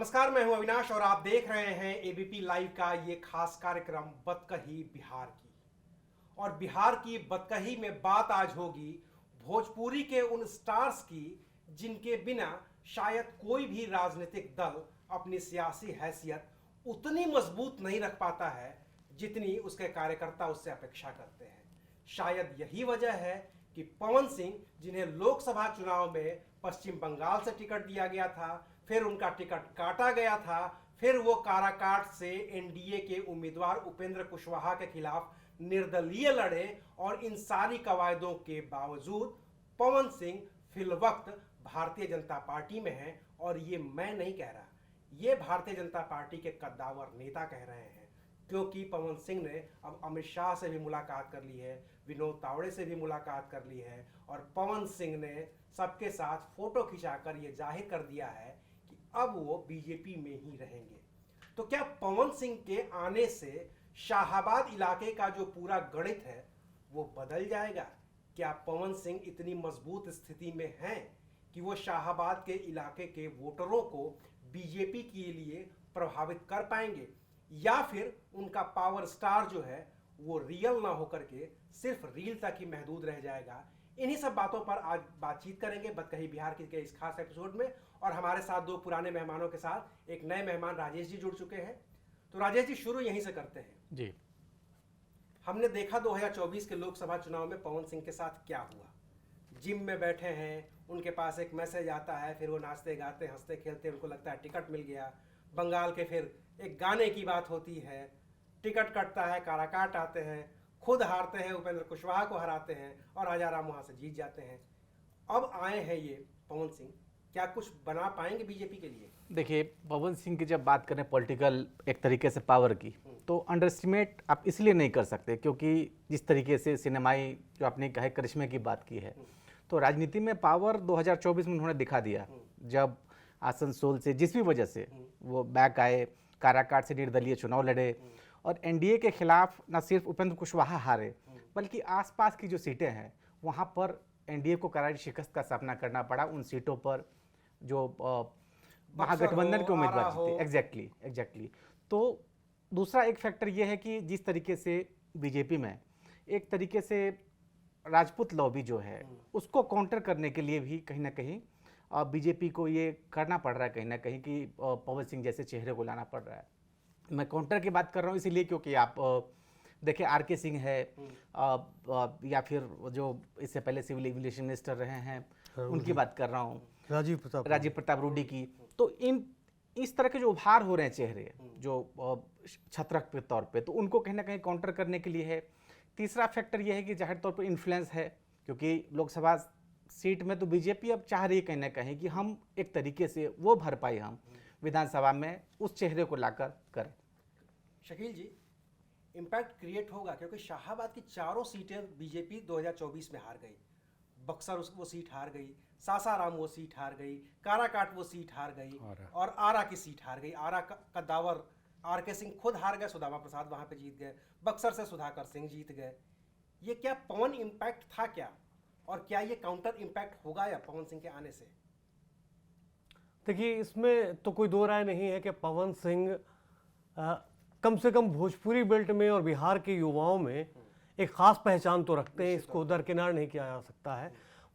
नमस्कार, मैं हूं अविनाश और आप देख रहे हैं एबीपी लाइव का ये खास कार्यक्रम बतकही बिहार की। और बिहार की बतकही में बात आज होगी भोजपुरी के उन स्टार्स की जिनके बिना शायद कोई भी राजनीतिक दल अपनी सियासी हैसियत उतनी मजबूत नहीं रख पाता है जितनी उसके कार्यकर्ता उससे अपेक्षा करते हैं। शायद यही वजह है कि पवन सिंह, जिन्हें लोकसभा चुनाव में पश्चिम बंगाल से टिकट दिया गया था, फिर उनका टिकट काटा गया था, फिर वो काराकाट से एनडीए के उम्मीदवार उपेंद्र कुशवाहा के खिलाफ निर्दलीय लड़े और इन सारी कवायदों के बावजूद पवन सिंह फिलवक्त भारतीय जनता पार्टी में हैं। और ये मैं नहीं कह रहा, ये भारतीय जनता पार्टी के कद्दावर नेता कह रहे हैं, क्योंकि पवन सिंह ने अब अमित शाह से भी मुलाकात कर ली है, विनोद तावड़े से भी मुलाकात कर ली है और पवन सिंह ने सबके साथ फोटो खिंचाकर ये जाहिर कर दिया है कि अब वो बीजेपी में ही रहेंगे। तो क्या पवन सिंह के आने से शाहाबाद इलाके का जो पूरा गणित है वो बदल जाएगा? क्या पवन सिंह इतनी मजबूत स्थिति में हैं कि वो शाहाबाद के इलाके के वोटरों को बीजेपी के लिए प्रभावित कर पाएंगे, या फिर उनका पावर स्टार जो है वो रियल ना होकर के सिर्फ रील तक ही महदूद रह जाएगा? इन्हीं सब बातों पर आज बातचीत करेंगे बतकही बिहार के इस खास एपिसोड में। और हमारे साथ दो पुराने मेहमानों के साथ एक नए मेहमान राजेश जी जुड़ चुके हैं। तो राजेश जी, शुरू यहीं से करते हैं जी। हमने देखा 2024 के लोकसभा चुनाव में पवन सिंह के साथ क्या हुआ। जिम में बैठे हैं, उनके पास एक मैसेज आता है, फिर वो नाचते गाते हंसते खेलते, उनको लगता है टिकट मिल गया। बंगाल के फिर एक गाने की बात होती है, टिकट कटता है, काराकाट आते हैं, खुद हारते हैं, उपेंद्र कुशवाहा को हराते हैं और राजाराम वहां से जीत जाते हैं। अब आए हैं ये पवन सिंह, क्या कुछ बना पाएंगे बीजेपी के लिए? देखिए, पवन सिंह की जब बात करें पॉलिटिकल एक तरीके से पावर की, तो अंडर एस्टिमेट आप इसलिए नहीं कर सकते क्योंकि जिस तरीके से सिनेमाई जो आपने कहा करिश्मे की बात की है, तो राजनीति में पावर 2024 में उन्होंने दिखा दिया। जब आसनसोल से जिस भी वजह से वो बैक आए, काराकाट से निर्दलीय चुनाव लड़े और एनडीए के खिलाफ न सिर्फ उपेंद्र कुशवाहा हारे बल्कि आसपास की जो सीटें हैं वहाँ पर एनडीए को करारी शिकस्त का सामना करना पड़ा। उन सीटों पर जो महागठबंधन के उम्मीदवार जीते। एग्जैक्टली। तो दूसरा एक फैक्टर ये है कि जिस तरीके से बीजेपी में एक तरीके से राजपूत लॉबी जो है उसको काउंटर करने के लिए भी कहीं ना कहीं बीजेपी को ये करना पड़ रहा है कहीं ना कहीं कि पवन सिंह जैसे चेहरे को लाना पड़ रहा है। मैं काउंटर की बात कर रहा हूँ इसीलिए क्योंकि आप देखिए आरके सिंह है या फिर जो इससे पहले सिविल एविएशन मिनिस्टर रहे हैं उनकी बात कर रहा हूँ, राजीव प्रताप रूडी की। तो इस तरह के जो उभार हो रहे हैं चेहरे जो छत्रक के तौर पे, तो उनको कहीं ना कहीं काउंटर करने के लिए है। तीसरा फैक्टर यह है कि जाहिर तौर पर इन्फ्लुएंस है, क्योंकि लोकसभा सीट में तो बीजेपी अब चाह रही है कहीं ना कहीं कि हम एक तरीके से वो भरपाई हम विधानसभा में उस चेहरे को लाकर करें। शकील जी, इम्पैक्ट क्रिएट होगा क्योंकि शाहाबाद की चारों सीटें बीजेपी 2024 में हार गई। बक्सर वो सीट हार गई, सासाराम वो सीट हार गई, काराकाट वो सीट हार गई और आरा की सीट हार गई। आरा का दावर आरके सिंह खुद हार गए, सुदामा प्रसाद वहां पे जीत गए, बक्सर से सुधाकर सिंह जीत गए। ये क्या पवन इम्पैक्ट था क्या, और क्या ये काउंटर इम्पैक्ट होगा या पवन सिंह के आने से? देखिए, इसमें तो कोई दो राय नहीं है कि पवन सिंह कम से कम भोजपुरी बेल्ट में और बिहार के युवाओं में एक खास पहचान तो रखते हैं, इसको दरकिनार नहीं किया जा सकता है।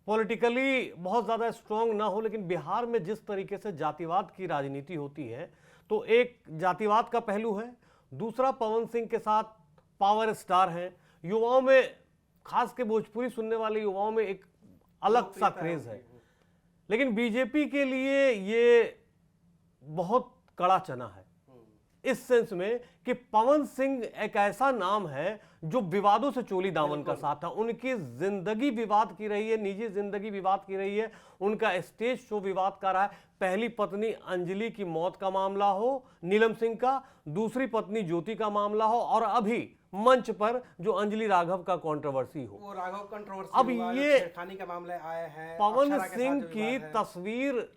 पॉलिटिकली बहुत ज़्यादा स्ट्रांग ना हो, लेकिन बिहार में जिस तरीके से जातिवाद की राजनीति होती है, तो एक जातिवाद का पहलू है, दूसरा पवन सिंह के साथ पावर स्टार हैं। युवाओं में, खास के भोजपुरी सुनने वाले युवाओं में एक अलग सा क्रेज है। लेकिन बीजेपी के लिए ये बहुत कड़ा चना है इस सेंस में कि पवन सिंह एक ऐसा नाम है जो विवादों से चोली दामन का साथ था। उनकी जिंदगी विवाद की रही है, निजी जिंदगी विवाद की रही है, उनका स्टेज शो विवाद का रहा है। पहली पत्नी अंजलि की मौत का मामला हो नीलम सिंह का, दूसरी पत्नी ज्योति का मामला हो, और अभी मंच पर जो अंजलि राघव का कंट्रोवर्सी हो, वो राघव कंट्रोवर्सी। अब ये छेड़खानी का मामला आया है, पवन सिंह की तस्वीर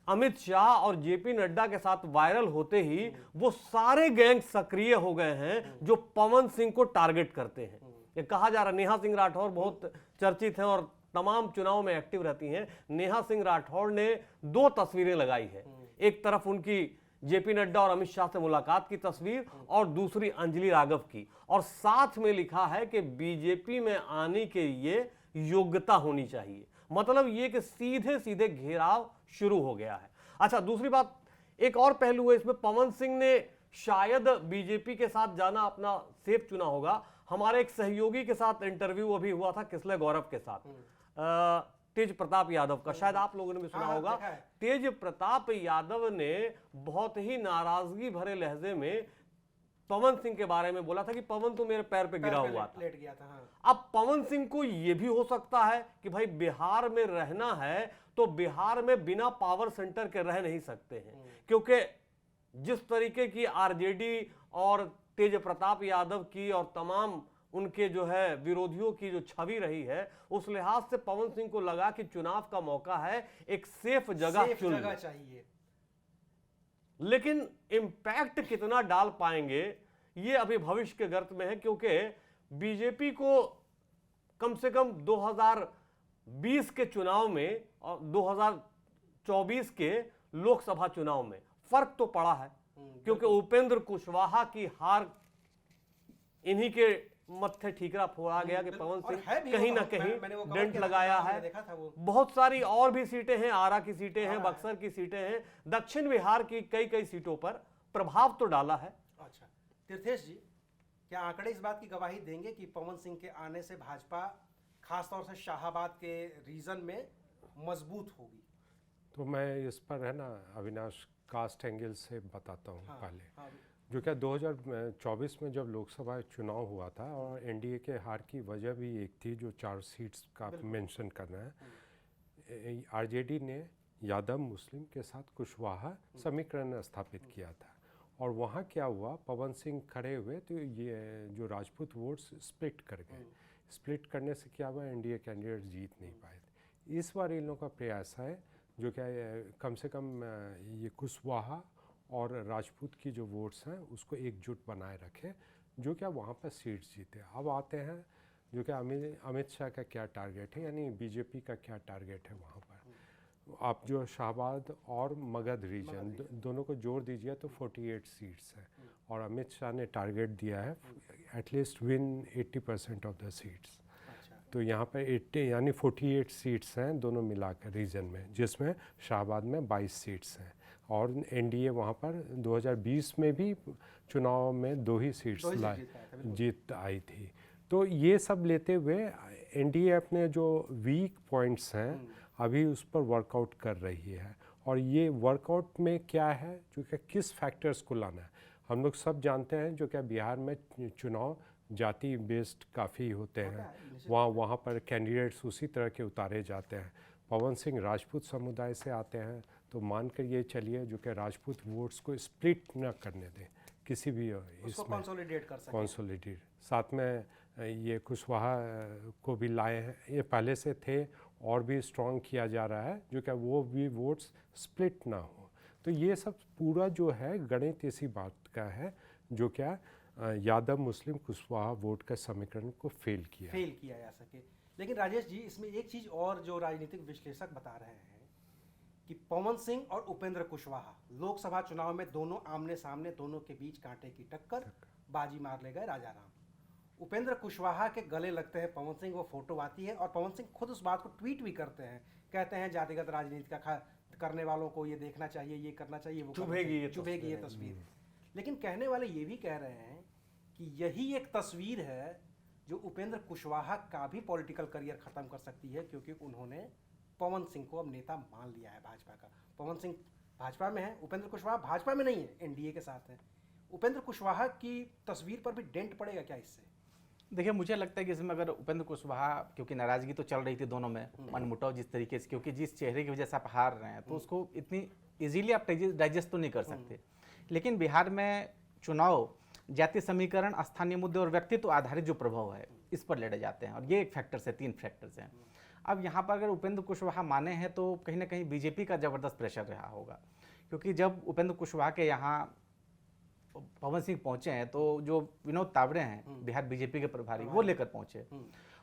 अमित शाह और जेपी नड्डा के साथ वायरल होते ही वो सारे गैंग सक्रिय हो गए हैं जो पवन सिंह को टारगेट करते हैं। ये कहा जा रहा है, नेहा सिंह राठौर बहुत चर्चित हैं और तमाम चुनाव में एक्टिव रहती हैं। नेहा सिंह राठौर ने 2 तस्वीरें लगाई है, एक तरफ उनकी जेपी नड्डा और अमित शाह से मुलाकात की तस्वीर और दूसरी अंजलि राघव की, और साथ में लिखा है कि बीजेपी में आने के लिए योग्यता होनी चाहिए। मतलब ये कि सीधे सीधे घेराव शुरू हो गया है। अच्छा, दूसरी बात, एक और पहलू है इसमें, पवन सिंह ने शायद बीजेपी के साथ जाना अपना सेफ चुना होगा। हमारे एक सहयोगी के साथ इंटरव्यू अभी हुआ था किसले गौरव के साथ, तेज प्रताप यादव का, शायद आप लोगों ने भी सुना होगा। तेज प्रताप यादव ने बहुत ही नाराजगी भरे लहजे में पवन सिंह के बारे में बोला था कि पवन तो मेरे पैर पे गिरा हुआ था, लेट गया था। हाँ। अब पवन सिंह को यह भी हो सकता है कि भाई बिहार में रहना है तो बिहार में बिना पावर सेंटर के रह नहीं सकते हैं, क्योंकि जिस तरीके की आरजेडी और तेज प्रताप यादव की और तमाम उनके जो है विरोधियों की जो छवि रही है, उस लिहाज से पवन सिंह को लगा कि चुनाव का मौका है, एक सेफ जगह चुन जगह चाहिए। लेकिन इंपैक्ट कितना डाल पाएंगे ये अभी भविष्य के गर्त में है, क्योंकि बीजेपी को कम से कम 2020 के चुनाव में और 2024 के लोकसभा चुनाव में फर्क तो पड़ा है, क्योंकि उपेंद्र कुशवाहा की हार इन्हीं के मत्थे ठीकरा फोड़ा गया कि पवन सिंह कहीं ना कहीं डेंट लगाया है। बहुत सारी और भी सीटें हैं, आरा की सीटें हैं, बक्सर की सीटें हैं, दक्षिण बिहार की कई सीटों पर प्रभाव तो डाला है। अच्छा तीर्थेश जी, क्या आंकड़े इस बात की गवाही देंगे कि पवन सिंह के आने से भाजपा खासतौर से शाहाबाद के रीजन में मजबूत होगी? तो मैं इस पर है ना अविनाश कास्ट एंगल से बताता हूँ। पहले जो क्या 2024 में जब लोकसभा चुनाव हुआ था और एनडीए के हार की वजह भी एक थी जो 4 सीट्स का मेंशन करना है। आरजेडी ने यादव मुस्लिम के साथ कुशवाहा समीकरण स्थापित किया था और वहाँ क्या हुआ, पवन सिंह खड़े हुए तो ये जो राजपूत वोट्स स्प्लिट कर गए। स्प्लिट करने से क्या हुआ, एनडीए कैंडिडेट जीत नहीं पाए थे। इस बार इन लोगों का प्रयास है जो क्या कम से कम ये कुशवाहा और राजपूत की जो वोट्स हैं उसको एकजुट बनाए रखे, जो क्या वहाँ पर सीट्स जीते। अब आते हैं जो क्या अमित शाह का क्या टारगेट है, यानी बीजेपी का क्या टारगेट है वहाँ पर। आप जो शाहबाद और मगध रीजन दोनों को जोड़ दीजिए तो 48 सीट्स है और अमित शाह ने टारगेट दिया है at least win 80% of the seats. तो यहाँ पर 80 यानी 48 सीट्स हैं दोनों मिलाकर रीजन में, जिसमें शाहबाद में 22 सीट्स हैं और एनडीए वहाँ पर 2020 में भी चुनाव में 2 ही सीट्स जीत आई थी। तो ये सब लेते हुए एनडीए अपने जो वीक पॉइंट्स हैं अभी उस पर वर्कआउट कर रही है। और ये वर्कआउट में क्या है, जो कि किस फैक्टर्स को लाना है। हम लोग सब जानते हैं जो क्या बिहार में चुनाव जाति बेस्ड काफ़ी होते हैं, वहाँ पर कैंडिडेट्स उसी तरह के उतारे जाते हैं। पवन सिंह राजपूत समुदाय से आते हैं तो मान कर ये चलिए जो कि राजपूत वोट्स को स्प्लिट न करने दें किसी भी इसमें, कंसोलिडेट कर सकें। कंसोलिडेट साथ में ये कुशवाहा को भी लाए हैं, ये पहले से थे और भी स्ट्रॉन्ग किया जा रहा है जो कि वो भी वोट्स स्प्लिट ना हो। तो ये सब पूरा जो है गणित इसी बात का है जो क्या यादव मुस्लिम कुशवाहा वोट का समीकरण को फेल किया जा सके। लेकिन राजेश जी, इसमें एक चीज़ और जो राजनीतिक विश्लेषक बता रहे हैं कि पवन सिंह और उपेंद्र कुशवाहा लोकसभा चुनाव में दोनों आमने सामने, दोनों के बीच कांटे की टक्कर, बाजी मार ले गए राजा राम। उपेंद्र कुशवाहा के गले लगते हैं पवन सिंह, वो फोटो आती है और पवन सिंह खुद उस बात को ट्वीट भी करते हैं, कहते हैं जातिगत राजनीति का करने वालों को ये देखना चाहिए, ये करना चाहिए, वो चुभेगी ये तस्वीर। लेकिन कहने वाले ये भी कह रहे हैं कि यही एक तस्वीर है जो उपेंद्र कुशवाहा का भी पॉलिटिकल करियर खत्म कर सकती है, क्योंकि उन्होंने पवन सिंह को अब नेता मान लिया है भाजपा का। पवन सिंह भाजपा में है, उपेंद्र कुशवाहा भाजपा में नहीं है, एनडीए के साथ है। उपेंद्र कुशवाहा की तस्वीर पर भी डेंट पड़ेगा क्या इससे? देखिए, मुझे लगता है कि इसमें अगर उपेंद्र कुशवाहा, क्योंकि नाराजगी तो चल रही थी दोनों में, मनमुटाव जिस तरीके से, क्योंकि जिस चेहरे की वजह से आप हार रहे हैं तो उसको इतनी इजीली आप डाइजेस्ट तो नहीं कर सकते। लेकिन बिहार में चुनाव जातीय समीकरण, स्थानीय मुद्दे और व्यक्तित्व आधारित जो प्रभाव है इस पर लड़े जाते हैं और ये एक फैक्टर्स है, 3 फैक्टर्स हैं। अब यहाँ पर अगर उपेंद्र कुशवाहा माने हैं तो कहीं ना कहीं बीजेपी का ज़बरदस्त प्रेशर रहा होगा, क्योंकि जब उपेंद्र कुशवाहा के यहाँ पवन सिंह पहुँचे हैं तो जो विनोद तावड़े हैं बिहार बीजेपी के प्रभारी, वो लेकर पहुँचे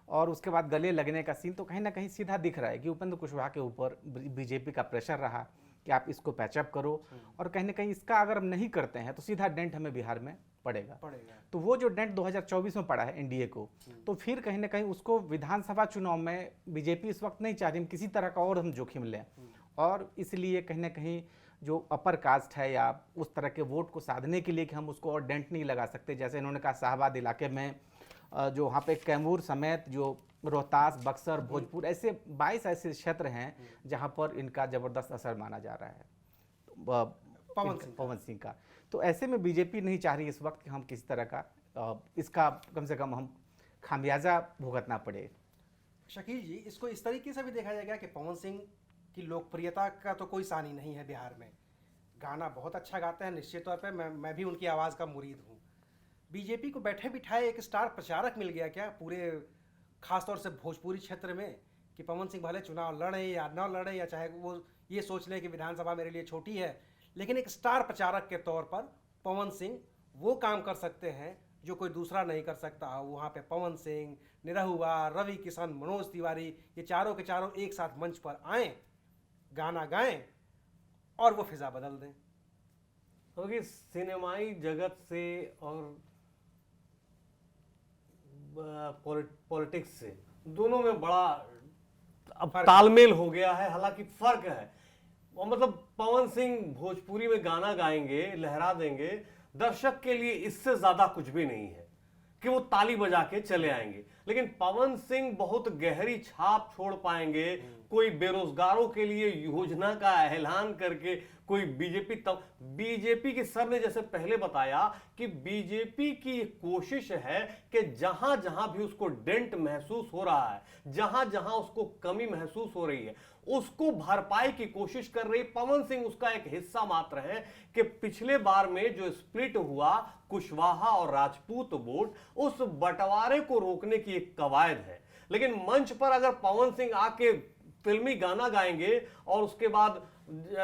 और उसके बाद गले लगने का सीन तो कहीं ना कहीं सीधा दिख रहा है कि उपेंद्र कुशवाहा के ऊपर बीजेपी का प्रेशर रहा कि आप इसको पैचअप करो, और कहीं ना कहीं इसका अगर हम नहीं करते हैं तो सीधा डेंट हमें बिहार में पड़ेगा। तो वो जो डेंट 2024 में पड़ा है एनडीए को, तो फिर कहीं ना कहीं उसको विधानसभा चुनाव में बीजेपी इस वक्त नहीं चाह रही हम किसी तरह का और हम जोखिम लें, और इसलिए कहीं ना कहीं जो अपर कास्ट है या उस तरह के वोट को साधने के लिए कि हम उसको और डेंट नहीं लगा सकते, जैसे इन्होंने कहा शाहबाद इलाके में जो वहाँ पे कैमूर समेत जो रोहतास, बक्सर, भोजपुर, ऐसे 22 ऐसे क्षेत्र हैं जहाँ पर इनका ज़बरदस्त असर माना जा रहा है पवन सिंह का। तो ऐसे में बीजेपी नहीं चाह रही इस वक्त कि हम किसी तरह का इसका कम से कम हम खामियाजा भुगतना पड़े। शकील जी, इसको इस तरीके से भी देखा जाएगा कि पवन सिंह की लोकप्रियता का तो कोई सानी नहीं है बिहार में, गाना बहुत अच्छा गाते हैं, निश्चित तौर पे मैं भी उनकी आवाज़ का मुरीद हूँ। बीजेपी को बैठे बिठाए एक स्टार प्रचारक मिल गया क्या पूरे खासतौर से भोजपुरी क्षेत्र में, कि पवन सिंह भले चुनाव लड़े या न लड़े, या चाहे वो ये सोच लें कि विधानसभा मेरे लिए छोटी है, लेकिन एक स्टार प्रचारक के तौर पर पवन सिंह वो काम कर सकते हैं जो कोई दूसरा नहीं कर सकता। वहाँ पे पवन सिंह, निरहुआ, रवि किशन, मनोज तिवारी, ये चारों के चारों एक साथ मंच पर आएँ, गाना गाएं और वो फिजा बदल दें। क्योंकि सिनेमाई जगत से और पॉलिटिक्स से दोनों में बड़ा अब तालमेल हो गया है, हालांकि फर्क है। मतलब पवन सिंह भोजपुरी में गाना गाएंगे, लहरा देंगे, दर्शक के लिए इससे ज्यादा कुछ भी नहीं है कि वो ताली बजा के चले आएंगे, लेकिन पवन सिंह बहुत गहरी छाप छोड़ पाएंगे। कोई बेरोजगारों के लिए योजना का ऐलान करके, कोई बीजेपी के सर ने जैसे पहले बताया कि बीजेपी की कोशिश है कि जहां जहां भी उसको डेंट महसूस हो रहा है, जहां जहां उसको कमी महसूस हो रही है, उसको भरपाई की कोशिश कर रही। पवन सिंह उसका एक हिस्सा मात्र है कि पिछले बार में जो स्प्लिट हुआ कुशवाहा और राजपूत वोट, उस बंटवारे को रोकने की एक कवायद है। लेकिन मंच पर अगर पवन सिंह आके फिल्मी गाना गाएंगे और उसके बाद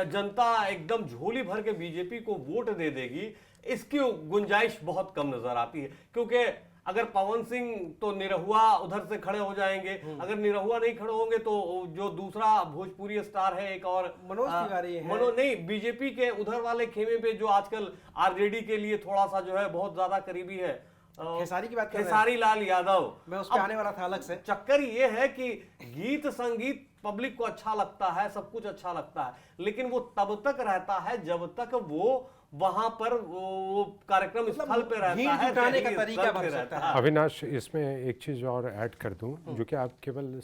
जनता एकदम झोली भर के बीजेपी को वोट दे देगी, इसकी गुंजाइश बहुत कम नजर आती है। क्योंकि अगर पवन सिंह तो निरहुआ उधर से खड़े हो जाएंगे, अगर निरहुआ नहीं खड़े होंगे तो जो दूसरा भोजपुरी स्टार है एक और मनोज तिवारी है, नहीं, बीजेपी के उधर वाले खेमे पे जो आजकल आरजेडी के लिए थोड़ा सा जो है बहुत ज्यादा करीबी है, खेसारी की बात कर रहे हैं, खेसारी लाल यादव। मैं उस पे आने वाला था अलग से। चक्कर ये है कि गीत संगीत पब्लिक को अच्छा लगता है, सब कुछ अच्छा लगता है, लेकिन वो तब तक रहता है जब तक वो वहां पर वो कार्यक्रम स्थल पे रहता है, जुटाने का तरीका बन सकता है। अविनाश, इसमें एक चीज़ और ऐड कर दूं, जो कि आप केवल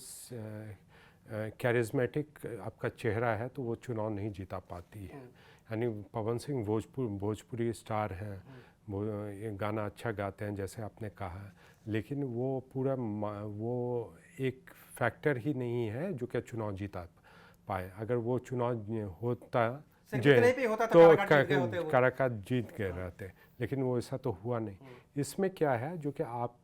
कैरिज्मेटिक आपका चेहरा है तो वो चुनाव नहीं जीता पाती है। यानी पवन सिंह भोजपुरी स्टार हैं, वो गाना अच्छा गाते हैं जैसे आपने कहा, लेकिन वो पूरा वो एक फैक्टर ही नहीं है जो कि चुनाव जीता पाए। अगर वो चुनाव होता तो काराकाट जीत गए रहते, लेकिन वो ऐसा तो हुआ नहीं। इसमें क्या है जो कि आप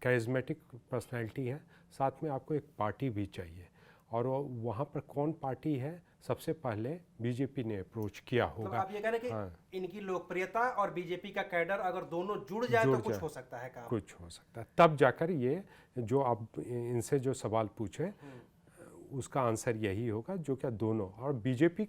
कैरिज्मेटिक पर्सनैलिटी है, साथ में आपको एक पार्टी भी चाहिए, और वहाँ पर कौन पार्टी है सबसे पहले बीजेपी ने अप्रोच किया होगा। तो आप ये कह रहे हैं कि इनकी लोकप्रियता और बीजेपी का कैडर अगर दोनों जुड़ जाए तो कुछ हो सकता है काम, कुछ हो सकता है। तब जाकर ये जो आप इनसे जो सवाल पूछे उसका आंसर यही होगा, जो क्या दोनों, और बीजेपी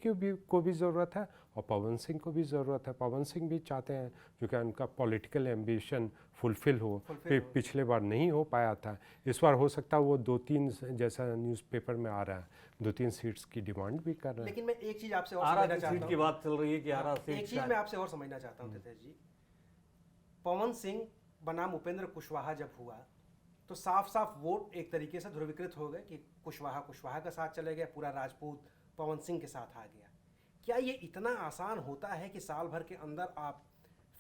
को भी ज़रूरत है और पवन सिंह को भी ज़रूरत है। पवन सिंह भी चाहते हैं जो कि उनका पॉलिटिकल एम्बिशन फुलफिल हो। पिछले बार नहीं हो पाया था, इस बार हो सकता है वो 2-3, जैसा न्यूज़पेपर में आ रहा है, 2-3 सीट्स की डिमांड भी कर रहे हैं। लेकिन मैं एक चीज़ आपसे और समझना चाहता हूं, की बात चल रही है कि एक चीज़ मैं आपसे और समझना चाहता हूँ तेज जी, पवन सिंह बनाम उपेंद्र कुशवाहा जब हुआ तो साफ साफ वोट एक तरीके से ध्रुवीकृत हो गए कि कुशवाहा का साथ चले गए, पूरा राजपूत पवन सिंह के साथ आ गया। क्या ये इतना आसान होता है कि साल भर के अंदर आप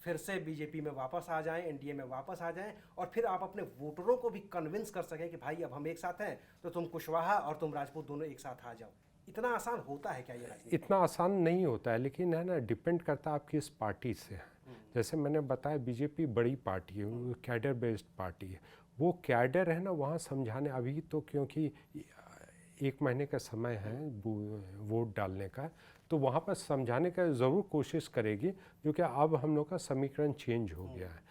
फिर से बीजेपी में वापस आ जाएं, एनडीए में वापस आ जाएं, और फिर आप अपने वोटरों को भी कन्विंस कर सकें कि भाई अब हम एक साथ हैं तो तुम कुशवाहा और तुम राजपूत दोनों एक साथ आ जाओ? इतना आसान होता है क्या ये राजनीति? इतना आसान नहीं होता है, लेकिन है ना, डिपेंड करता है आपकी इस पार्टी से है। जैसे मैंने बताया, बीजेपी बड़ी पार्टी है, वो कैडर बेस्ड पार्टी है। वो कैडर है ना, वहाँ समझाने, अभी तो क्योंकि 1 महीने का समय है वोट डालने का, तो वहाँ पर समझाने का ज़रूर कोशिश करेगी, जो कि अब हम लोग का समीकरण चेंज हो गया है।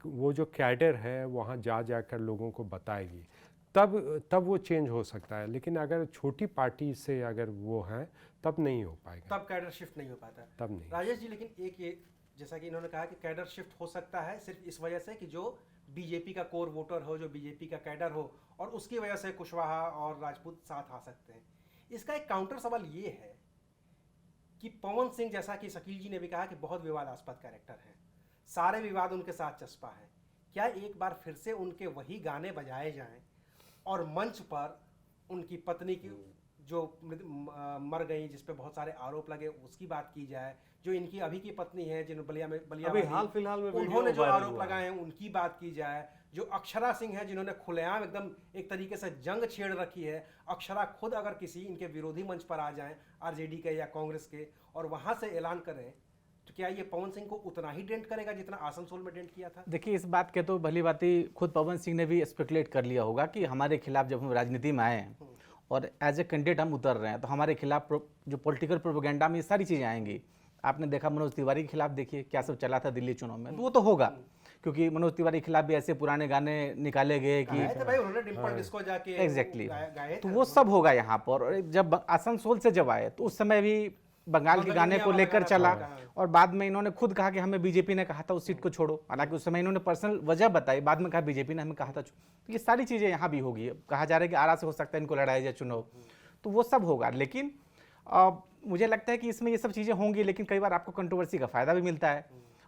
वो जो कैडर है वहाँ जा कर लोगों को बताएगी। तब वो चेंज हो सकता है, लेकिन अगर छोटी पार्टी से अगर वो हैं तब नहीं हो पाएगा, तब कैडर शिफ्ट नहीं हो पाता। तब नहीं। राजेश जी, लेकिन एक ये जैसा कि इन्होंने कहा कि कैडर शिफ्ट हो सकता है सिर्फ इस वजह से कि जो बीजेपी का कोर वोटर हो, जो बीजेपी का कैडर हो, और उसकी वजह से कुशवाहा और राजपूत साथ आ सकते हैं। इसका एक काउंटर सवाल ये है कि पवन सिंह, जैसा कि शकील जी ने भी कहा कि बहुत विवादास्पद कैरेक्टर हैं, सारे विवाद उनके साथ चस्पा है, क्या एक बार फिर से उनके वही गाने बजाए जाएं और मंच पर उनकी पत्नी की जो मर गई, जिस पे बहुत सारे आरोप लगे, उसकी बात की जाए, जो इनकी अभी की पत्नी है जिन्होंने बलिया अभी हाल फिलहाल में उन्होंने जो आरोप लगाए हैं उनकी बात की जाए, जो अक्षरा सिंह है जिन्होंने खुलेआम एकदम एक तरीके से जंग छेड़ रखी है, अक्षरा खुद अगर किसी इनके विरोधी मंच पर आ जाएं, आरजेडी के या कांग्रेस के, और वहां से ऐलान करें, तो क्या ये पवन सिंह को उतना ही डेंट करेगा जितना आसनसोल में डेंट किया था? देखिए, इस बात के तो भली बाती खुद पवन सिंह ने भी स्पेकुलेट कर लिया होगा कि हमारे खिलाफ जब हम राजनीति में आए हैं और एज ए कैंडिडेट हम उतर रहे हैं, तो हमारे खिलाफ जो पॉलिटिकल प्रोपेगेंडा में ये सारी चीज़ें आएंगी। आपने देखा मनोज तिवारी के खिलाफ, देखिए क्या सब चला था दिल्ली चुनाव में, तो वो तो होगा, क्योंकि मनोज तिवारी के खिलाफ भी ऐसे पुराने गाने निकाले गए कि भाई उन्होंने डिम्पल डिस्को जाके एग्जैक्टली गाए तो थे। वो सब होगा यहाँ पर। और जब आसनसोल से जब आए तो उस समय भी बंगाल के गाने को लेकर चला, और बाद में इन्होंने खुद कहा कि हमें बीजेपी ने कहा था उस सीट को छोड़ो, हालांकि उस समय इन्होंने पर्सनल वजह बताई, बाद में कहा बीजेपी ने हमें कहा था। तो ये सारी चीज़ें यहाँ भी होगी। कहा जा रहा है कि आरा से हो सकता है इनको लड़ाया जाए चुनाव, तो वो सब होगा। लेकिन मुझे लगता है कि इसमें ये सब चीज़ें होंगी, लेकिन कई बार आपको कंट्रोवर्सी का फायदा भी मिलता है,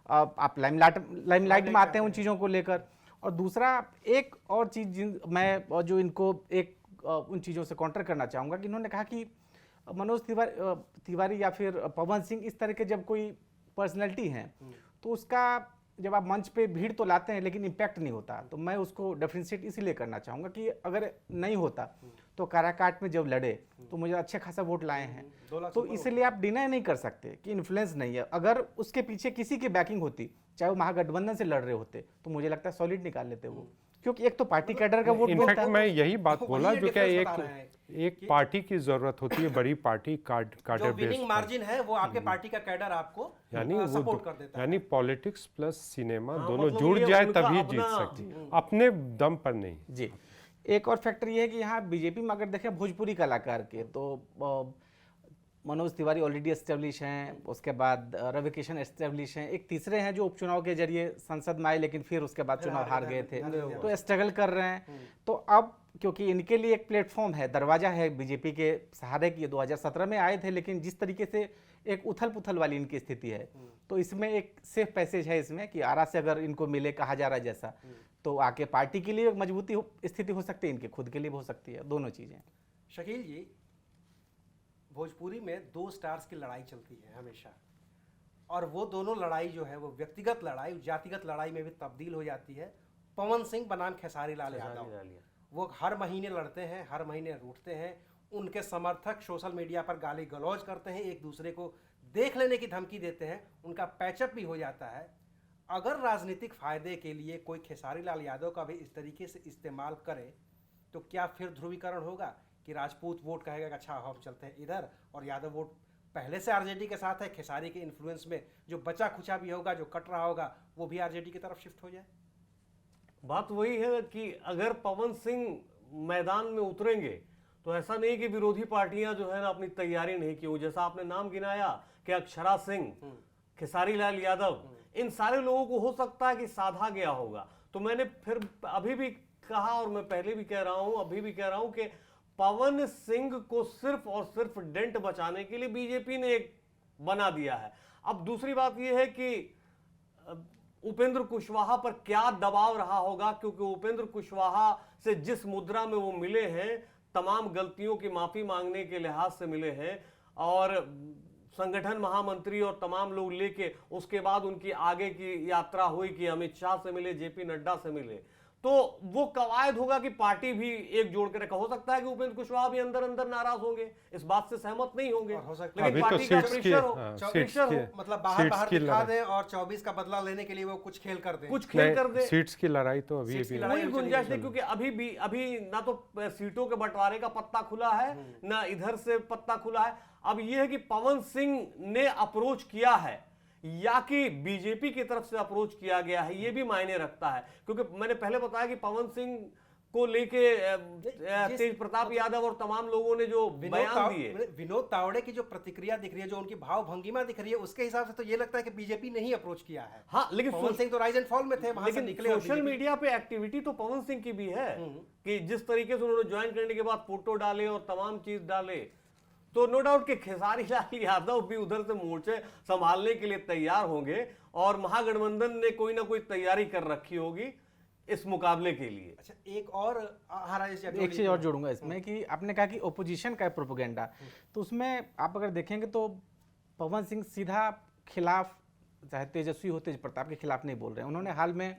आप लाइमलाइट में आते हैं उन चीज़ों को लेकर। और दूसरा एक और चीज़ मैं जो इनको एक उन चीज़ों से काउंटर करना चाहूँगा कि इन्होंने कहा कि मनोज तिवारी या फिर पवन सिंह इस तरह के जब कोई पर्सनैलिटी हैं तो उसका जब आप मंच पे भीड़ तो लाते हैं लेकिन इम्पैक्ट नहीं होता। तो मैं उसको डिफरेंशिएट इसीलिए करना चाहूँगा कि अगर नहीं होता तो काराकाट में जब लड़े तो मुझे अच्छे खासा वोट लाए हैं, तो इसलिए आप डिनाई नहीं कर सकते कि इन्फ्लुएंस नहीं है। अगर उसके पीछे किसी की बैकिंग होती, चाहे वो महागठबंधन से लड़ रहे होते, तो मुझे लगता है सॉलिड निकाल लेते वो, क्योंकि एक तो पार्टी कैडर का वोट इनफैक्ट मिलता है। मैं यही बात बोला जो क्या है एक पार्टी की जरूरत होती है, बड़ी पार्टी जो कार्डर विनिंग बेस्ड, मार्जिन है वो आपके पार्टी का कैडर आपको यानी सपोर्ट कर देता है। यानी पॉलिटिक्स प्लस सिनेमा दोनों मतलब जुड़ ये जाए उनका तभी अपना- जीत सकती, अपने दम पर नहीं। जी, एक और फैक्टर ये है कि यहाँ बीजेपी में अगर देखें भोजपुरी कलाकार के, तो मनोज तिवारी ऑलरेडी एस्टेब्लिश हैं, उसके बाद रवि किशन एस्टेब्लिश हैं, एक तीसरे हैं जो उपचुनाव के जरिए संसद में आए लेकिन फिर उसके बाद चुनाव हार गए थे, तो स्ट्रगल कर रहे हैं। तो अब क्योंकि इनके लिए एक प्लेटफॉर्म है, दरवाजा है बीजेपी के सहारे की, 2017 में आए थे, लेकिन जिस तरीके से एक उथल पुथल वाली इनकी स्थिति है, तो इसमें एक सेफ पैसेज है इसमें कि आरा से अगर इनको मिले, कहा जा रहा है जैसा, तो आके पार्टी के लिए मजबूती स्थिति हो सकती है, इनके खुद के लिए भी हो सकती है, दोनों चीज़ें। शकील जी, भोजपुरी में दो स्टार्स की लड़ाई चलती है हमेशा, और वो दोनों लड़ाई जो है वो व्यक्तिगत लड़ाई, जातिगत लड़ाई में भी तब्दील हो जाती है। पवन सिंह बनाम खेसारी लाल यादव, वो हर महीने लड़ते हैं, हर महीने रूठते हैं, उनके समर्थक सोशल मीडिया पर गाली गलौज करते हैं, एक दूसरे को देख लेने की धमकी देते हैं, उनका पैचअप भी हो जाता है। अगर राजनीतिक फायदे के लिए कोई खेसारी लाल यादव का भी इस तरीके से इस्तेमाल करे, तो क्या फिर ध्रुवीकरण होगा कि राजपूत वोट कहेगा कि अच्छा हम चलते हैं इधर, और यादव वोट पहले से आरजेडी के साथ है, खेसारी के इन्फ्लुएंस में जो बचा खुचा भी होगा, जो कट रहा होगा, वो भी आरजेडी की तरफ शिफ्ट हो जाए? बात वही है कि अगर पवन सिंह मैदान में उतरेंगे तो ऐसा नहीं कि विरोधी पार्टियां जो है ना अपनी तैयारी नहीं की हो। जैसा आपने नाम गिनाया कि अक्षरा सिंह, खेसारी लाल यादव, इन सारे लोगों को हो सकता है कि साधा गया होगा। तो मैंने फिर अभी भी कहा, और मैं पहले भी कह रहा हूं, अभी भी कह रहा हूं कि पवन सिंह को सिर्फ और सिर्फ डेंट बचाने के लिए बीजेपी ने एक बना दिया है। अब दूसरी बात यह है कि उपेंद्र कुशवाहा पर क्या दबाव रहा होगा, क्योंकि उपेंद्र कुशवाहा से जिस मुद्रा में वो मिले हैं, तमाम गलतियों की माफी मांगने के लिहाज से मिले हैं, और संगठन महामंत्री और तमाम लोग लेके उसके बाद उनकी आगे की यात्रा हुई कि अमित शाह से मिले, जेपी नड्डा से मिले, तो वो कवायद होगा कि पार्टी भी एक जोड़ के रखा। हो सकता है कि उपेंद्र कुशवाहा भी अंदर अंदर नाराज होंगे, इस बात से सहमत नहीं होंगे, लेकिन पार्टी का प्रेशर हो, मतलब बाहर बाहर दिखा दें और 24 का बदला लेने के लिए वो कुछ खेल कर दें, कुछ खेल कर दे। सीट्स की लड़ाई तो अभी भी कोई गुंजाइश नहीं, क्योंकि अभी ना तो सीटों के बंटवारे का पत्ता खुला है, ना इधर से पत्ता खुला है। अब यह है कि पवन सिंह ने अप्रोच किया है या कि बीजेपी की तरफ से अप्रोच किया गया है, ये भी मायने रखता है। क्योंकि मैंने पहले बताया कि पवन सिंह को लेके तेज प्रताप यादव और तमाम लोगों ने जो बयान दिए, विनोद तावड़े की जो प्रतिक्रिया दिख रही है, जो उनकी भाव भंगिमा दिख रही है, उसके हिसाब से तो ये लगता है कि बीजेपी ने ही अप्रोच किया है। हाँ, लेकिन पवन सिंह तो राइज एंड फॉल में थे, वहां से लेकिन निकले और सोशल BJP मीडिया पे एक्टिविटी तो पवन सिंह की भी है कि जिस तरीके से उन्होंने ज्वाइन करने के बाद फोटो डाले और तमाम चीज डाले, तो नो डाउट कि खेसारी लाल यादव भी उधर से मोर्चे संभालने के लिए तैयार होंगे और महागठबंधन ने कोई ना कोई तैयारी कर रखी होगी इस मुकाबले के लिए। अच्छा, एक और एक चीज और जोड़ूंगा इसमें कि आपने कहा कि ओपोजिशन का प्रोपेगेंडा, तो उसमें आप अगर देखेंगे तो पवन सिंह सीधा खिलाफ, चाहे तेजस्वी हो, तेज प्रताप के खिलाफ नहीं बोल रहे हैं। उन्होंने हाल में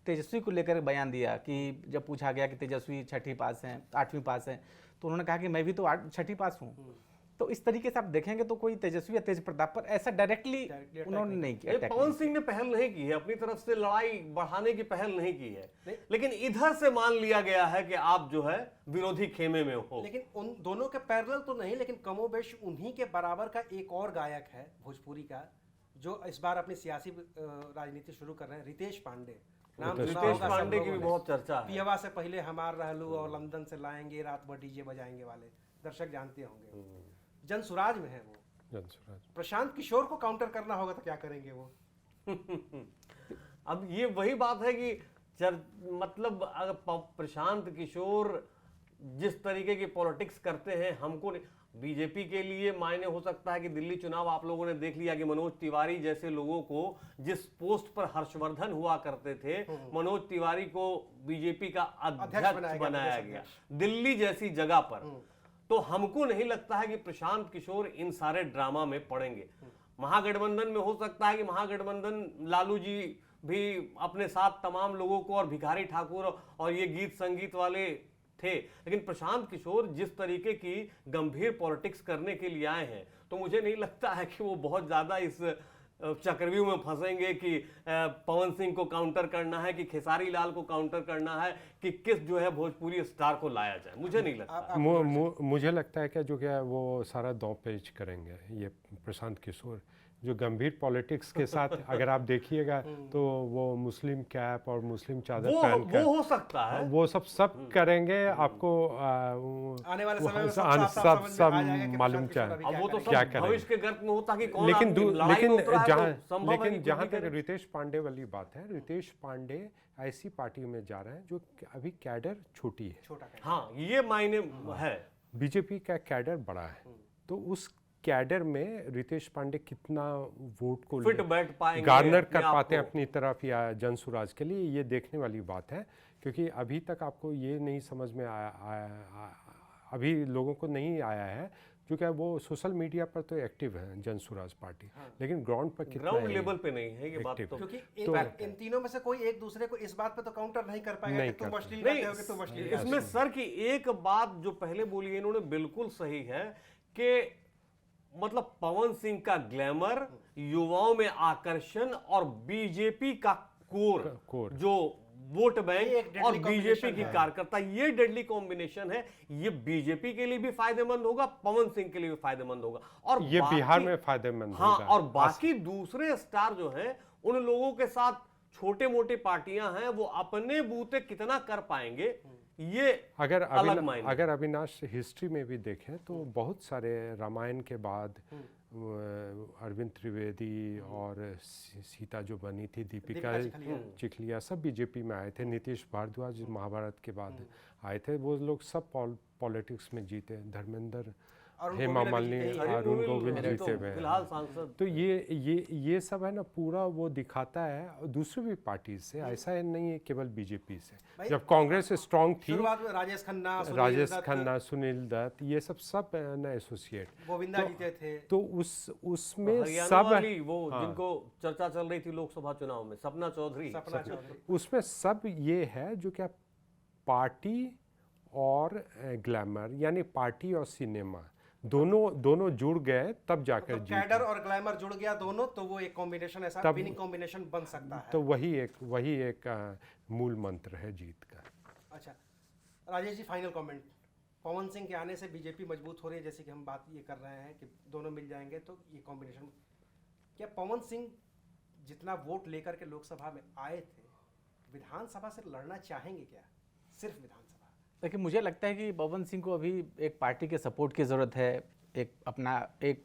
तेजस्वी को लेकर बयान दिया कि जब पूछा गया कि तेजस्वी 6वीं पास हैं, 8वीं पास हैं, तो उन्होंने कहा कि मैं भी तो 6वीं पास हूँ। तो इस तरीके से आप देखेंगे तो कोई तेजस्वी या तेज प्रताप पर ऐसा डायरेक्टली उन्होंने नहीं किया। पवन सिंह ने पहल नहीं की है, अपनी तरफ से लड़ाई बढ़ाने की पहल नहीं की है, लेकिन इधर से मान लिया गया है कि आप जो है विरोधी खेमे में हो। लेकिन उन दोनों के पैरेलल तो नहीं, लेकिन कमोबेश उन्हीं के बराबर का एक और गायक है भोजपुरी का, जो इस बार अपनी सियासी राजनीति शुरू कर रहे हैं, रितेश पांडे। नाम सुना होगा सब पांडे की भी लोगों ने। बहुत चर्चा है। पियवा से पहले हमार रहलू और लंदन से लाएंगे, रात भर डीजे बजाएंगे वाले दर्शक जानते होंगे। जनसुराज में है वो। जनसुराज। प्रशांत किशोर को काउंटर करना होगा तो क्या करेंगे वो? अब ये वही बात है कि मतलब अगर प्रशांत किशोर जिस तरीके की पॉलिटिक्स करते हैं, हमको बीजेपी के लिए मायने हो सकता है कि दिल्ली चुनाव आप लोगों ने देख लिया कि मनोज तिवारी जैसे लोगों को जिस पोस्ट पर हर्षवर्धन हुआ करते थे, मनोज तिवारी को बीजेपी का अध्यक्ष बनाया गया दिल्ली जैसी जगह पर। तो हमको नहीं लगता है कि प्रशांत किशोर इन सारे ड्रामा में पड़ेंगे। महागठबंधन में हो सकता है कि महागठबंधन लालू जी भी अपने साथ तमाम लोगों को और भिखारी ठाकुर और ये गीत संगीत वाले थे, लेकिन प्रशांत किशोर जिस तरीके की गंभीर पॉलिटिक्स करने के लिए आए हैं, तो मुझे नहीं लगता है कि वो बहुत ज्यादा इस चक्रव्यूह में फंसेंगे कि पवन सिंह को काउंटर करना है, कि खेसारी लाल को काउंटर करना है, कि किस जो है भोजपुरी स्टार को लाया जाए। मुझे नहीं लगता। मुझे लगता है कि जो क्या वो सारा दांव पेच करेंगे ये प्रशांत किशोर, जो गंभीर पॉलिटिक्स के साथ अगर आप देखिएगा तो वो मुस्लिम कैप और मुस्लिम चादर पहनकर वो हो सकता है, वो सब करेंगे। आपको आने वाले समय में सब मालूम क्या है। अब वो तो सब भविष्य के गर्भ में होता कि कौन लेकिन लेकिन जहां तक रितेश पांडे वाली बात है, रितेश पांडे ऐसी पार्टी में जा रहे हैं जो अभी कैडर छोटी है। हाँ, ये मायने है। बीजेपी का कैडर बड़ा है, तो उस कैडर में रितेश पांडे कितना वोट को फिट बैठ पाएंगे, गार्नर कर पाते हैं अपनी तरफ या जनसुराज के लिए, ये देखने वाली बात है। क्योंकि अभी तक आपको ये नहीं समझ में आया अभी लोगों को नहीं आया है, जो क्या वो सोशल मीडिया पर तो एक्टिव है जनसुराज पार्टी, लेकिन ग्राउंड पर कितना ग्राउंड लेवल पे नहीं है ये बात। तो क्योंकि इन तीनों में से कोई एक दूसरे को इस बात पे तो काउंटर नहीं कर पाएगा कि तुम अश्लील करते हो, कि तुम अश्लील। इसमें सर की एक बात जो पहले बोली है इन्होंने बिल्कुल सही है कि मतलब पवन सिंह का ग्लैमर, युवाओं में आकर्षण और बीजेपी का कोर जो वोट बैंक और बीजेपी की कार्यकर्ता, ये डेडली कॉम्बिनेशन है। ये बीजेपी के लिए भी फायदेमंद होगा, पवन सिंह के लिए भी फायदेमंद होगा, और ये बिहार में फायदेमंद होगा। हाँ, और बाकी दूसरे स्टार जो हैं उन लोगों के साथ छोटे मोटे पार्टियां हैं, वो अपने बूते कितना कर पाएंगे ये अगर अविनाश हिस्ट्री में भी देखें तो बहुत सारे रामायण के बाद अरविंद त्रिवेदी और सीता जो बनी थी दीपिका चिखलिया सब बीजेपी में आए थे। नीतीश भारद्वाज महाभारत के बाद आए थे, वो लोग सब पॉलिटिक्स में जीते। धर्मेंद्र, हेमा मालिनी, अरुण गोविल जीते हुए फिलहाल सांसद। तो ये सब है ना, पूरा वो दिखाता है। और दूसरी भी पार्टी से ऐसा है नहीं है, केवल बीजेपी से। जब कांग्रेस स्ट्रांग थी, राजेश खन्ना, सुनील दत्त, ये सब ना एसोसिएट गोविंदा जीते थे। तो उसमें सब वो जिनको चर्चा चल रही थी लोकसभा चुनाव में, सपना चौधरी, उसमें सब ये है जो क्या पार्टी और ग्लैमर, यानी पार्टी और सिनेमा दोनों जुड़ गए तब जाकर कैडर और ग्लैमर जुड़ गया दोनों, तो वो एक कॉम्बिनेशन ऐसा विनिंग कॉम्बिनेशन बन सकता है। तो वही एक मूल मंत्र है जीत का। अच्छा राजेश जी, फाइनल कमेंट। पवन सिंह के आने से बीजेपी मजबूत हो रही है, जैसे कि हम बात ये कर रहे हैं कि दोनों मिल जाएंगे तो ये कॉम्बिनेशन, क्या पवन सिंह जितना वोट लेकर के लोकसभा में आए थे, विधानसभा से लड़ना चाहेंगे क्या? सिर्फ विधानसभा देखिए, मुझे लगता है कि पवन सिंह को अभी एक पार्टी के सपोर्ट की ज़रूरत है, एक अपना एक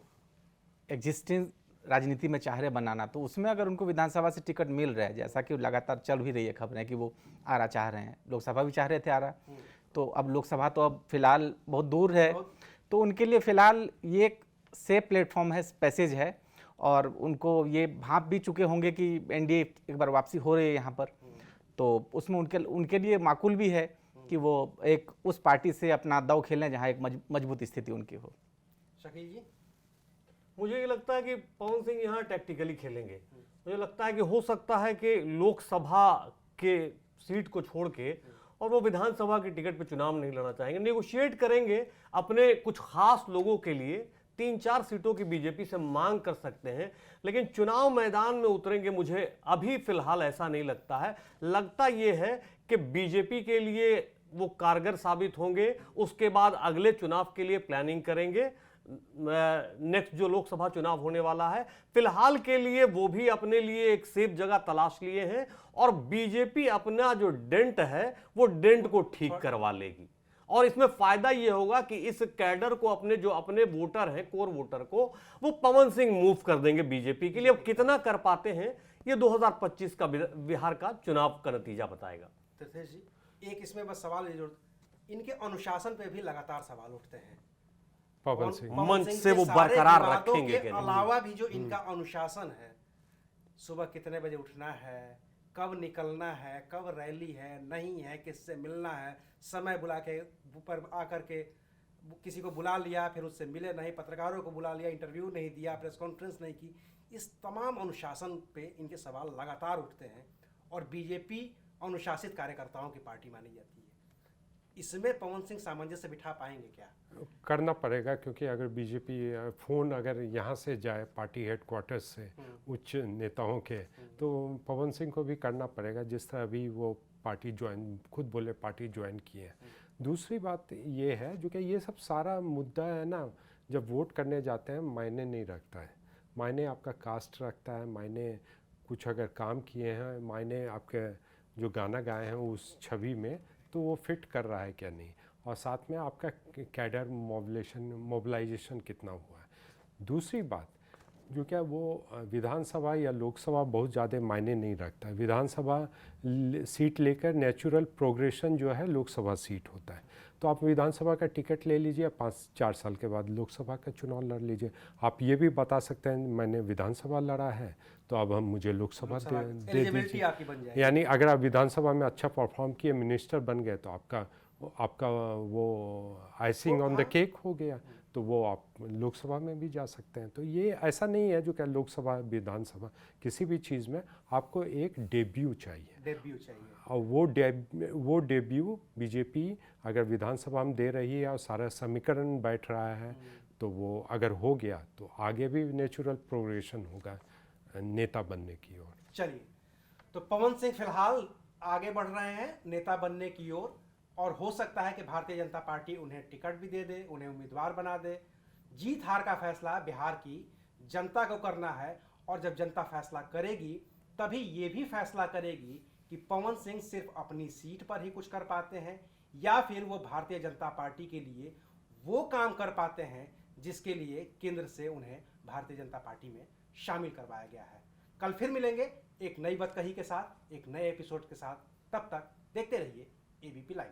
एग्जिस्टिंग राजनीति में चाह रहे बनाना, तो उसमें अगर उनको विधानसभा से टिकट मिल रहा है, जैसा कि लगातार चल भी रही है खबरें कि वो आरा चाह रहे हैं, लोकसभा भी चाह रहे थे आरा, तो अब लोकसभा तो अब फिलहाल बहुत दूर है, तो उनके लिए फिलहाल ये एक सेफ प्लेटफॉर्म है, पैसेज है, और उनको ये भांप भी चुके होंगे कि एनडीए एक बार वापसी हो रही है यहाँ पर, तो उसमें उनके लिए माकूल भी है कि वो एक उस पार्टी से अपना दांव खेलें जहाँ एक मजबूत स्थिति उनकी हो। शकील जी, मुझे ये लगता है कि पवन सिंह यहाँ टैक्टिकली खेलेंगे। मुझे लगता है कि हो सकता है कि लोकसभा के सीट को छोड़ के और वो विधानसभा की टिकट पे चुनाव नहीं लड़ना चाहेंगे, नेगोशिएट करेंगे अपने कुछ खास लोगों के लिए, 3-4 सीटों की बीजेपी से मांग कर सकते हैं, लेकिन चुनाव मैदान में उतरेंगे मुझे अभी फिलहाल ऐसा नहीं लगता है। लगता ये है कि बीजेपी के लिए वो कारगर साबित होंगे, उसके बाद अगले चुनाव के लिए प्लानिंग करेंगे, नेक्स्ट जो लोकसभा चुनाव होने वाला है। फिलहाल के लिए वो भी अपने लिए एक सेफ जगह तलाश लिए हैं, और बीजेपी अपना जो डेंट है वो डेंट को ठीक करवा लेगी, और इसमें फायदा ये होगा कि इस कैडर को, अपने जो अपने वोटर हैं, कोर वोटर को, वो पवन सिंह मूव कर देंगे बीजेपी के लिए। अब कितना कर पाते हैं ये 2025 का बिहार का चुनाव का नतीजा बताएगा। तीर्थेश जी, एक इसमें बस सवाल ये जरूरत, इनके अनुशासन पे भी लगातार सवाल उठते हैं। पवन सिंह मंच सिंह से के वो सारे बरकरार विवादों रखेंगे के अलावा भी जो इनका अनुशासन है, सुबह कितने बजे उठना है, कब निकलना है, कब रैली है, नहीं है, किससे मिलना है, समय बुला के ऊपर आकर के किसी को बुला लिया, फिर उससे मिले नहीं, पत्रकारों को बुला लिया, इंटरव्यू नहीं दिया, प्रेस कॉन्फ्रेंस नहीं की, इस तमाम अनुशासन पे इनके सवाल लगातार उठते हैं, और बीजेपी अनुशासित कार्यकर्ताओं की पार्टी मानी जाती है। इसमें पवन सिंह सामंजस्य बिठा पाएंगे क्या? करना पड़ेगा, क्योंकि अगर बीजेपी फ़ोन अगर यहाँ से जाए पार्टी हेडक्वार्टर्स से उच्च नेताओं के, तो पवन सिंह को भी करना पड़ेगा, जिस तरह अभी वो पार्टी ज्वाइन, खुद बोले पार्टी ज्वाइन किए हैं। दूसरी बात ये है, जो कि ये सब सारा मुद्दा है ना, जब वोट करने जाते हैं मायने नहीं रखता है, मायने आपका कास्ट रखता है, मायने कुछ अगर काम किए हैं, मायने आपके जो गाना गाए हैं उस छवि में तो वो फिट कर रहा है क्या नहीं, और साथ में आपका कैडर मोबिलाइजेशन कितना हुआ है। दूसरी बात जो क्या वो विधानसभा या लोकसभा बहुत ज़्यादा मायने नहीं रखता है। विधानसभा सीट लेकर नेचुरल प्रोग्रेशन जो है लोकसभा सीट होता है, तो आप विधानसभा का टिकट ले लीजिए, 5-4 साल के बाद लोकसभा का चुनाव लड़ लीजिए। आप ये भी बता सकते हैं मैंने विधानसभा लड़ा है तो अब हम मुझे लोकसभा दे दीजिए। यानी अगर आप विधानसभा में अच्छा परफॉर्म किए, मिनिस्टर बन गए, तो आपका वो आइसिंग ऑन द केक हो गया, तो वो आप लोकसभा में भी जा सकते हैं। तो ये ऐसा नहीं है जो क्या लोकसभा विधानसभा, किसी भी चीज़ में आपको एक डेब्यू चाहिए, और वो डेब्यू बीजेपी अगर विधानसभा में दे रही है और सारा समीकरण बैठ रहा है, तो वो अगर हो गया तो आगे भी नेचुरल प्रोग्रेशन होगा नेता बनने की ओर। चलिए, तो पवन सिंह फिलहाल आगे बढ़ रहे हैं नेता बनने की ओर, और हो सकता है कि भारतीय जनता पार्टी उन्हें टिकट भी दे दे, उन्हें उम्मीदवार बना दे। जीत हार का फैसला बिहार की जनता को करना है, और जब जनता फैसला करेगी तभी ये भी फैसला करेगी कि पवन सिंह सिर्फ अपनी सीट पर ही कुछ कर पाते हैं, या फिर वो भारतीय जनता पार्टी के लिए वो काम कर पाते हैं जिसके लिए केंद्र से उन्हें भारतीय जनता पार्टी में शामिल करवाया गया है। कल फिर मिलेंगे एक नई बतकही के साथ, एक नए एपिसोड के साथ। तब तक देखते रहिए एबीपी लाइव।